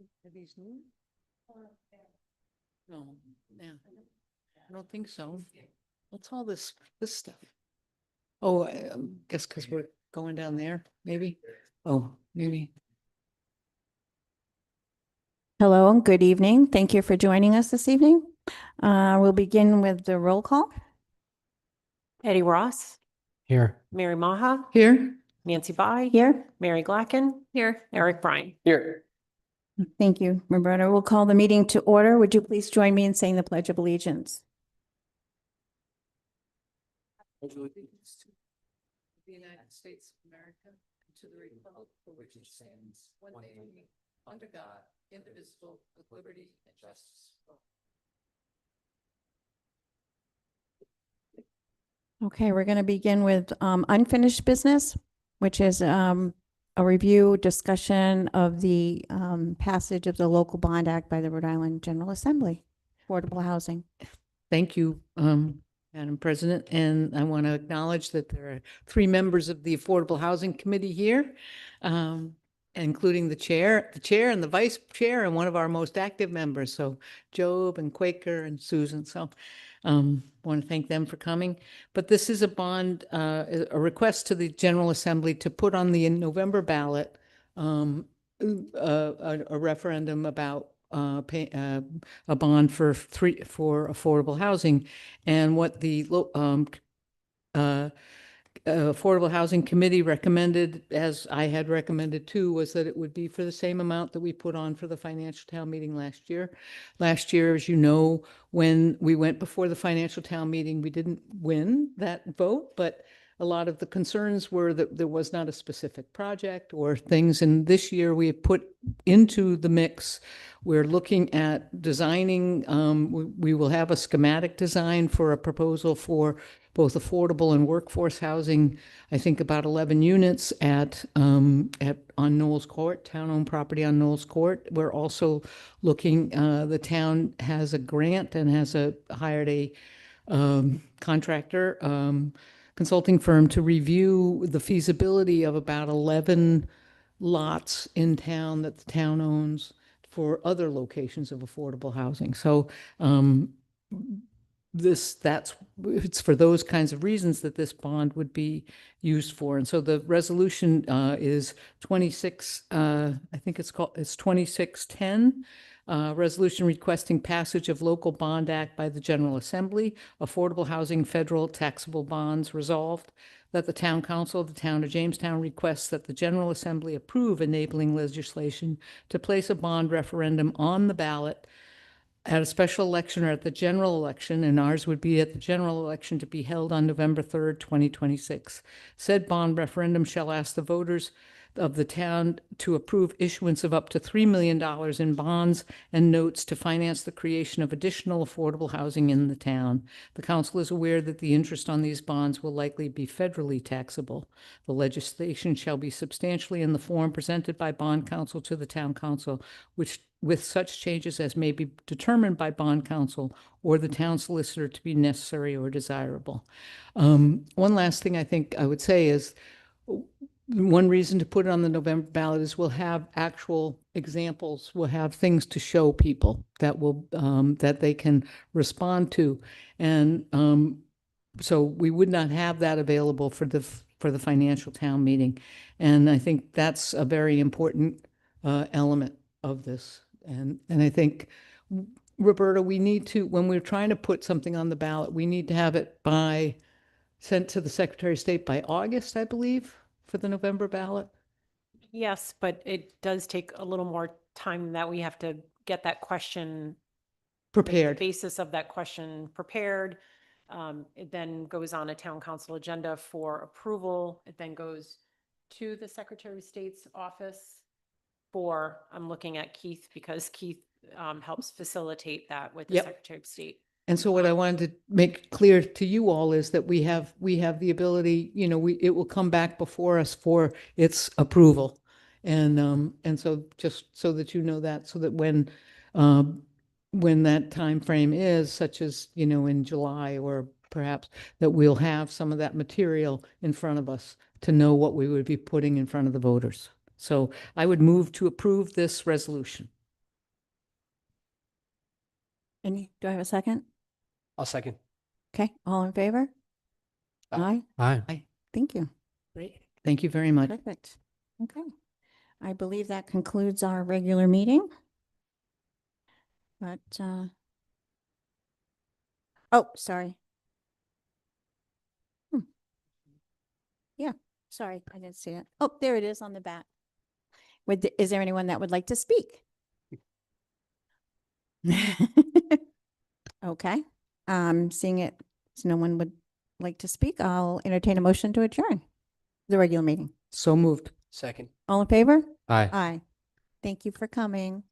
Are these new? No, yeah, I don't think so. What's all this stuff? Oh, I guess because we're going down there, maybe? Oh, maybe. Hello and good evening. Thank you for joining us this evening. We'll begin with the roll call. Eddie Ross, Here. Mary Maha, Here? Nancy Bai, Here. Mary Glacken, here, Eric Bryan. Here. Thank you, Roberta. We'll call the meeting to order. Would you please join me in saying the Pledge of Allegiance? Allegiance to the United States of America and to the republic for which it stands, one nation, under God, indivisible, with liberty and justice for all. Okay, we're going to begin with unfinished business, which is a review discussion of the passage of the Local Bond Act by the Rhode Island General Assembly, affordable housing. Thank you, Madam President, and I want to acknowledge that there are 3 members of the Affordable Housing Committee here, including the chair and the vice chair, and one of our most active members, so Job and Quaker and Susan. So want to thank them for coming. But this is a bond, a request to the General Assembly to put on the November ballot a referendum about a bond for affordable housing. And what the Affordable Housing Committee recommended, as I had recommended too, was that it would be for the same amount that we put on for the financial town meeting last year. Last year, as you know, when we went before the financial town meeting, we didn't win that vote, but a lot of the concerns were that there was not a specific project or things. And this year we have put into the mix, we're looking at designing, we will have a schematic design for a proposal for both affordable and workforce housing. I think about 11 units on Knowles Court, town-owned property on Knowles Court. We're also looking, the town has a grant and has hired a contractor, consulting firm to review the feasibility of about 11 lots in town that the town owns for other locations of affordable housing. So it's for those kinds of reasons that this bond would be used for. And so the resolution is 26, I think it's 2610. Resolution requesting passage of Local Bond Act by the General Assembly, affordable housing federal taxable bonds. Resolved that the Town Council of the Town of Jamestown requests that the General Assembly approve enabling legislation to place a bond referendum on the ballot at a special election or at the general election, and ours would be at the general election to be held on November 3rd, 2026. Said bond referendum shall ask the voters of the town to approve issuance of up to $3 million in bonds and notes to finance the creation of additional affordable housing in the town. The council is aware that the interest on these bonds will likely be federally taxable. The legislation shall be substantially in the form presented by bond counsel to the town council, which with such changes as may be determined by bond counsel or the town solicitor to be necessary or desirable. One last thing I think I would say is, one reason to put it on the November ballot is we'll have actual examples. We'll have things to show people that will that they can respond to, and so we would not have that available for the financial town meeting, and I think that's a very important element of this. And I think, Roberta, we need to, when we're trying to put something on the ballot, we need to have it sent to the Secretary of State by August, I believe, for the November ballot. Yes, but it does take a little more time that we have to get that question Prepared. The basis of that question prepared. It then goes on a town council agenda for approval. It then goes to the Secretary of State's office I'm looking at Keith because Keith helps facilitate that with the Yep. Secretary of State. And so what I wanted to make clear to you all is that we have the ability, it will come back before us for its approval. And so just so that you know that, so that when that time frame is, such as, in July or perhaps, that we'll have some of that material in front of us to know what we would be putting in front of the voters. So I would move to approve this resolution. Any, do I have a second? I'll second. Okay, all in favor? Aye. Aye. Aye. Thank you. Great. Thank you very much. Perfect. Okay. I believe that concludes our regular meeting. But, oh, sorry. Yeah, sorry, I didn't see it. Oh, there it is on the back. Is there anyone that would like to speak? Okay, seeing it, no one would like to speak, I'll entertain a motion to adjourn the regular meeting. So moved. Second. All in favor? Aye. Aye. Thank you for coming.